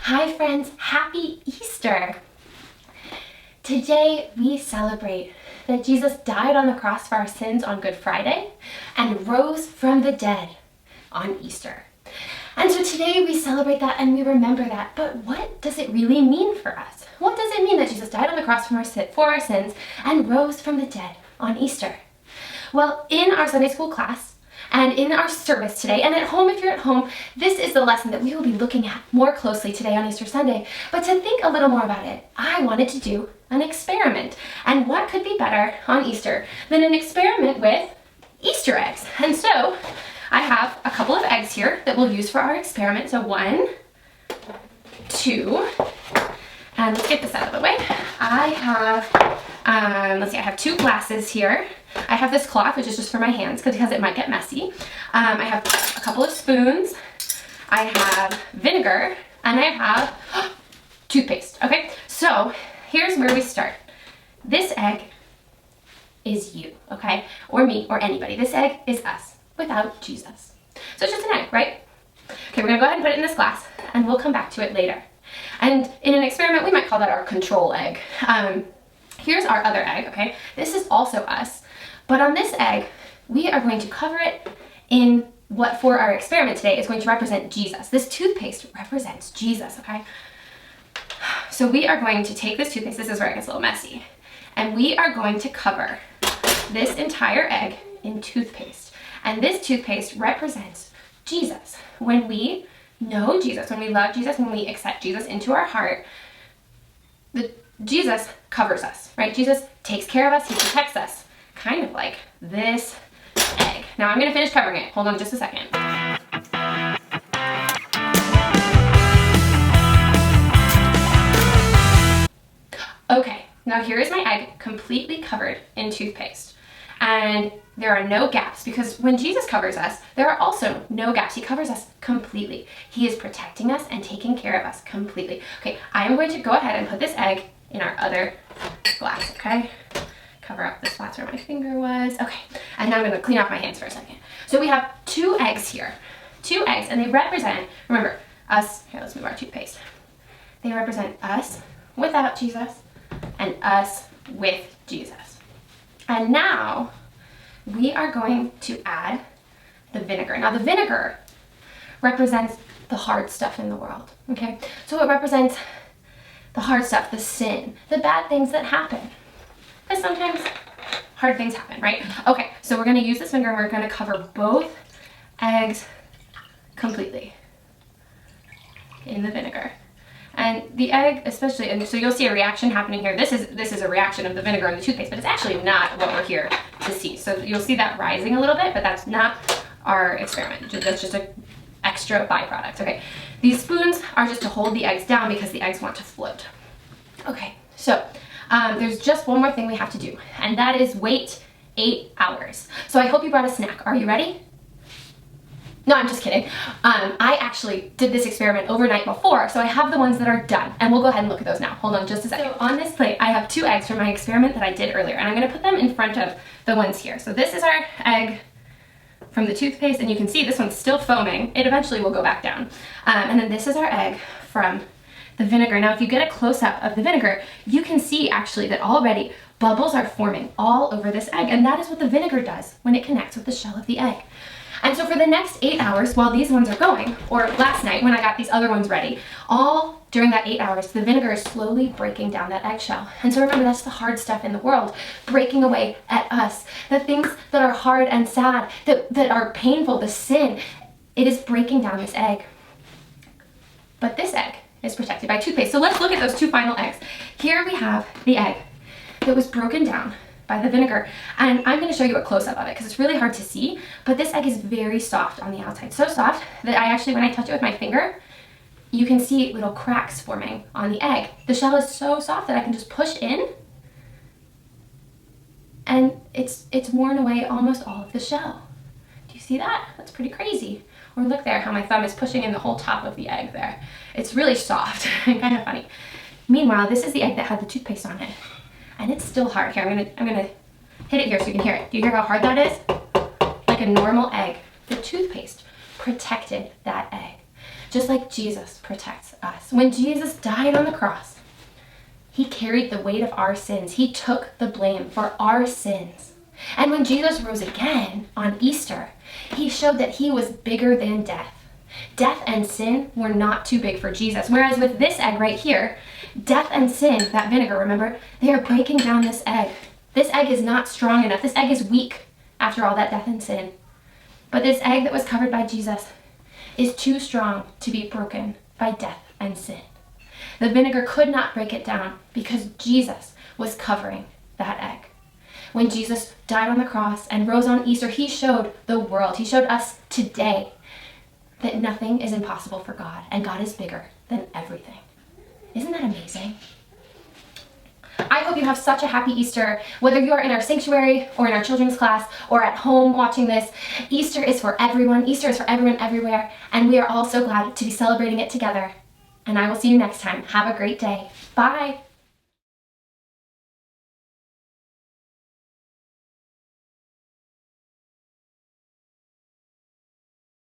Hi friends, happy Easter! Today we celebrate that Jesus died on the cross for our sins on Good Friday and rose from the dead on Easter. And so today we celebrate that and we remember that, but what does it really mean for us? What does it mean that Jesus died on the cross for our sins and rose from the dead on Easter? Well, in our Sunday school class, and in our service today, and at home if you're at home, this is the lesson that we will be looking at more closely today on Easter Sunday. But to think a little more about it, I wanted to do an experiment. And what could be better on Easter than an experiment with Easter eggs? And so I have a couple of eggs here that we'll use for our experiment. So 1, 2, and let's get this out of the way. I have, I have 2 glasses here. I have this cloth, which is just for my hands because it might get messy. I have a couple of spoons. I have vinegar, and I have toothpaste. Okay, so here's where we start. This egg is you, okay? Or me, or anybody. This egg is us without Jesus. So it's just an egg, right? Okay, we're gonna go ahead and put it in this glass, and we'll come back to it later. And in an experiment, we might call that our control egg. Here's our other egg, okay? This is also us. But on this egg, we are going to cover it in what for our experiment today is going to represent Jesus. This toothpaste represents Jesus, okay? So we are going to take this toothpaste, this is where it gets a little messy, and we are going to cover this entire egg in toothpaste. And this toothpaste represents Jesus. When we know Jesus, when we love Jesus, when we accept Jesus into our heart, Jesus covers us, right? Jesus takes care of us, he protects us. Kind of like this egg. Now I'm gonna finish covering it. Hold on just a second. Okay, now here is my egg completely covered in toothpaste. And there are no gaps because when Jesus covers us, there are also no gaps. He covers us completely. He is protecting us and taking care of us completely. Okay, I am going to go ahead and put this egg in our other glass, okay? Cover up the spots where my finger was. Okay, and now I'm gonna clean off my hands for a second. So we have 2 eggs here. 2 eggs, and they represent, remember, us, here, let's move our toothpaste. They represent us without Jesus and us with Jesus. And now we are going to add the vinegar. Now the vinegar represents the hard stuff in the world, okay? So it represents the hard stuff, the sin, the bad things that happen. Because sometimes hard things happen, right? Okay, so we're gonna use this vinegar and we're gonna cover both eggs completely in the vinegar. And the egg especially, and so you'll see a reaction happening here. This is a reaction of the vinegar and the toothpaste, but it's actually not what we're here to see. So you'll see that rising a little bit, but that's not our experiment. That's just an extra byproduct, okay? These spoons are just to hold the eggs down because the eggs want to float. Okay, so there's just one more thing we have to do, and that is wait 8 hours. So I hope you brought a snack. Are you ready? No, I'm just kidding. I actually did this experiment overnight before, so I have the ones that are done, and we'll go ahead and look at those now. Hold on just a second. So on this plate, I have 2 eggs from my experiment that I did earlier, and I'm gonna put them in front of the ones here. So this is our egg from the toothpaste, and you can see this one's still foaming. It eventually will go back down. And then this is our egg from the vinegar. Now, if you get a close-up of the vinegar, you can see actually that already bubbles are forming all over this egg, and that is what the vinegar does when it connects with the shell of the egg. And so for the next 8 hours, while these ones are going, or last night when I got these other ones ready, all during that 8 hours, the vinegar is slowly breaking down that eggshell. And so remember, that's the hard stuff in the world, breaking away at us. The things that are hard and sad, that are painful, the sin, it is breaking down this egg. But this egg is protected by toothpaste. So let's look at those 2 final eggs. Here we have the egg that was broken down by the vinegar. And I'm gonna show you a close-up of it because it's really hard to see, but this egg is very soft on the outside. So soft that I actually, when I touch it with my finger, you can see little cracks forming on the egg. The shell is so soft that I can just push in and it's worn away almost all of the shell. Do you see that? That's pretty crazy. Or look there, how my thumb is pushing in the whole top of the egg there. It's really soft and kind of funny. Meanwhile, this is the egg that had the toothpaste on it. And it's still hard. Here, I'm gonna hit it here so you can hear it. Do you hear how hard that is? Like a normal egg. The toothpaste protected that egg. just like Jesus protects us. When Jesus died on the cross, he carried the weight of our sins. He took the blame for our sins. And when Jesus rose again on Easter, he showed that he was bigger than death. Death and sin were not too big for Jesus. Whereas with this egg right here, death and sin, that vinegar, remember, they are breaking down this egg. This egg is not strong enough. This egg is weak after all that death and sin. But this egg that was covered by Jesus is too strong to be broken by death and sin. The vinegar could not break it down because Jesus was covering that egg. When Jesus died on the cross and rose on Easter, he showed the world, he showed us today that nothing is impossible for God, and God is bigger than everything. Isn't that amazing? I hope you have such a happy Easter, whether you are in our sanctuary or in our children's class or at home watching this. Easter is for everyone. Easter is for everyone everywhere, and we are all so glad to be celebrating it together. And I will see you next time. Have a great day. Bye.